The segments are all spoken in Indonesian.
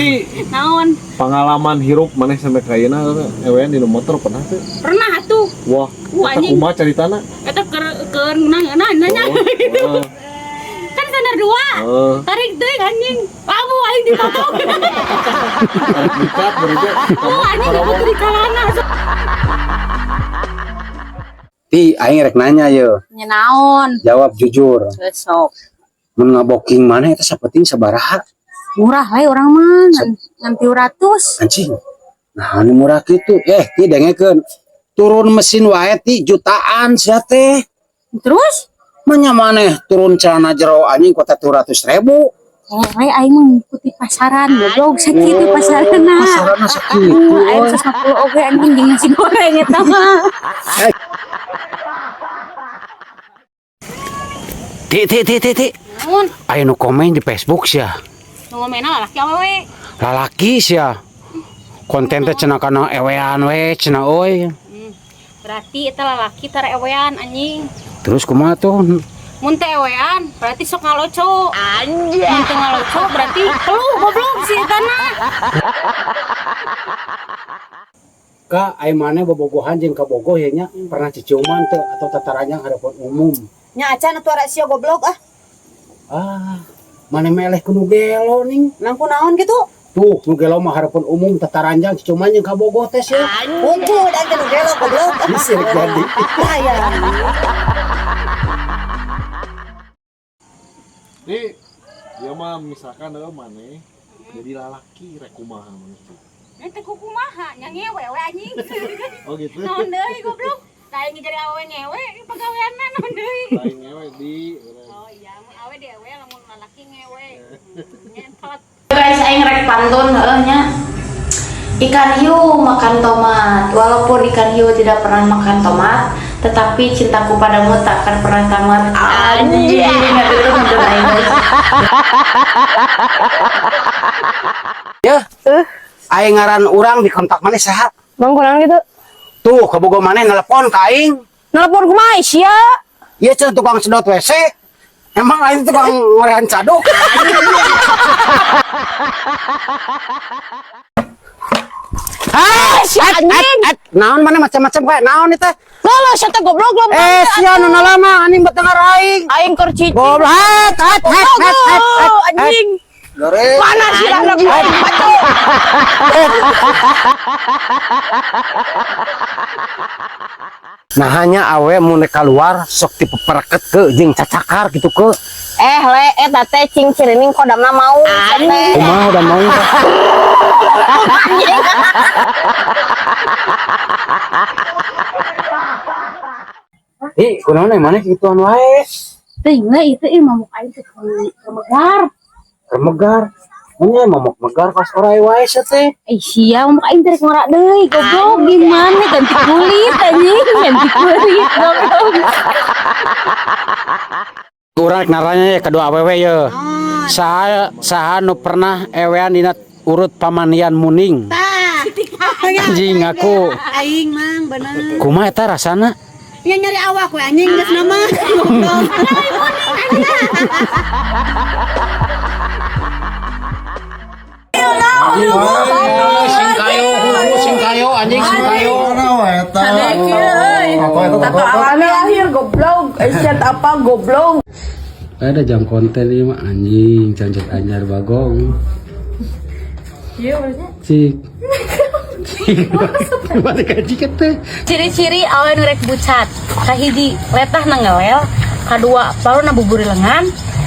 Tapi naon pengalaman hirup maneh sampai kayeuna ewean di motor pernah tuh? pernah tuh Wah, eta anjing. kumaha caritana? eta ke nanya gitu kan standar 2 tarik deui anjing abu aing dipotong Tarik dikat beruja. anjing aku di kalana Ti aing rek nanya ye. nya naon Jawab jujur. besok Mun ngaboking mana eta sapenting sabaraha? murah we urang mah ngan 300 Anjing. Nah, anu murah kitu. Ti dengekeun. Turun mesin wae ti jutaan sia teh. terus Manya maneh turun celana jero anjing kota 200.000. we aing mengikuti pasaran goblok sakitu pasarana Pasarana sakitu. aing 150 oge anjing di nasi goreng eta mah Ti. naon Aya nu komen di Facebook sia. nu ngomena laki awewe Lalaki sia. Konten teh cenah kana ewean we cenah euy. berarti eta lalaki tara ewean anjing Terus kumaha tuh? mun teh ewean berarti sok ngaloco anjing mun teh ngaloco berarti peluh goblok si eta na Ka ai maneh bobogohan jeung kabogoh ya nya pernah ciciuman teu atau tataranjang harapan umum. Nya acan atuh rasio goblok Maneh meleh kudu gelo ning. nangku naon gitu Tuh, nu gelo mah harapan umum tataranjang ciciuman jeung kabogoh teh sia. unggul dan teu gelo goblok Bisa jadi. aya Nih, dia mah misalkan maneh jadi lalaki rek kumaha manusia. nanti kumaha nya ngewe we anjing Oh gitu. naon deui goblok lain jadi awewe ngewe pagaweanna naon deui Lain ngewe di oh iya mun awe dewe lamun lalaki ngewe nya telat Guys, aing rek pantun nya. Ikan hiu makan tomat. Walaupun ikan hiu tidak pernah makan tomat, tetapi cintaku padamu tak akan pernah tamat. Anjing, enggak itu pantun aing. Ya. Aing ngaran urang di kontak maneh saha? bang kurang gitu Tuh, kabogoh maneh nelpon ka aing. nelpon kumaha sia Ieu cenah tukang sedot WC. Emang aing tukang ngorehan caduk. si anjing Naon mana macam-macam kayak naon itu? lolo sia teh goblok lo Sia nu lama anjing betengar aing. aing keur cici Goblok. anjing Lore. mana sih lah Nah hanya awe mun keluar sok tipe pereket ke jeung cacakar gitu ke. le eta teh cing cirining kodamna mau Kumaha udah mau. Kunaon mana gituan wae. teuing we itu mamuk aing teh kemegar Megar. Nya momok megar pas orai wae sia teh. sia mamuk aing teh ngora deui goblok gimana ganti kulit anjing ganti kulit goblok Urang naranya ya kedua awewe ya. Saha nu pernah ewean dina urut pamanian muning. Anjing aku. aing mang bener Kumaha eta rasana? ya nyari awak we anjing geus nama Singkayo anjing singkayo. akhir goblok set apa goblok Ada jam konten ini mah anjing janjek anyar bagong. Iya maksudnya. Cik. Mana gaji kata? ciri-ciri awe nu rek bucat kahiji letah nangelel kadua baru nabuburi lengan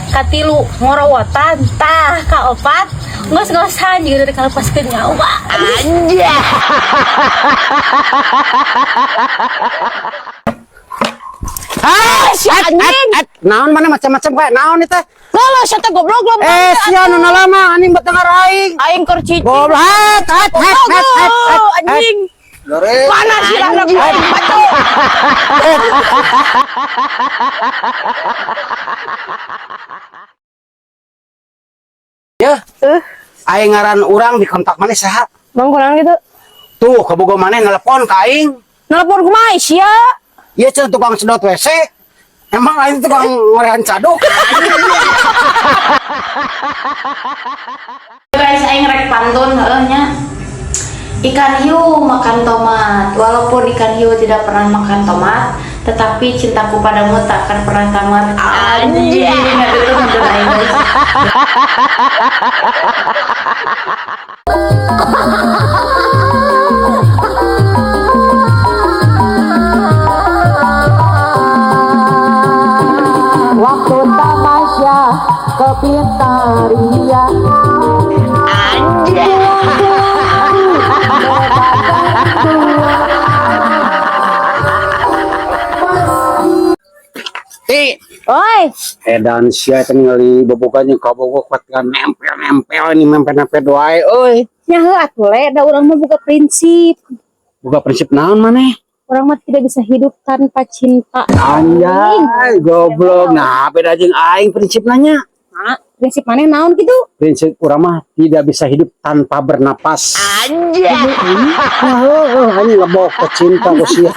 katilu ngorowotan tah kaopat ngos-ngosan juga dari kalepaskeun nyawa anjing si anjing Naon mana macam-macam kayak naon itu? lolo sia teh goblok lo Sia nu lama anjing betengar aing. aing keur cici Goblok. anjing Lore. mana sih lah Ya. Aing ngaran urang di kontak maneh saha? bang kurang gitu Tuh, kabogoh maneh nelpon ka aing. nelpon kumaha sia Ieu cenah tukang sedot WC. Emang aing tukang ngorehan caduk. Guys, aing rek pantun nya. Ikan hiu makan tomat. Walaupun ikan hiu tidak pernah makan tomat, tetapi cintaku padamu tak akan pernah tamat. Anjing, itu pantun aing guys. Waktu tamasya ke Pintaria. Oi, Edan sia tinggali bebukanya kabogok kan nempel ini nempel doai euy. nyaho atuh le, da urang mah buka prinsip. Buka prinsip naon maneh? Orang mah tidak bisa hidup tanpa cinta. Anjay, goblok. Nah, beda jeung aing prinsip nanya. Nah, prinsip mana naon gitu? Prinsip urang mah tidak bisa hidup tanpa bernapas. Anjay. Anjing ngebok ke cinta ku sia.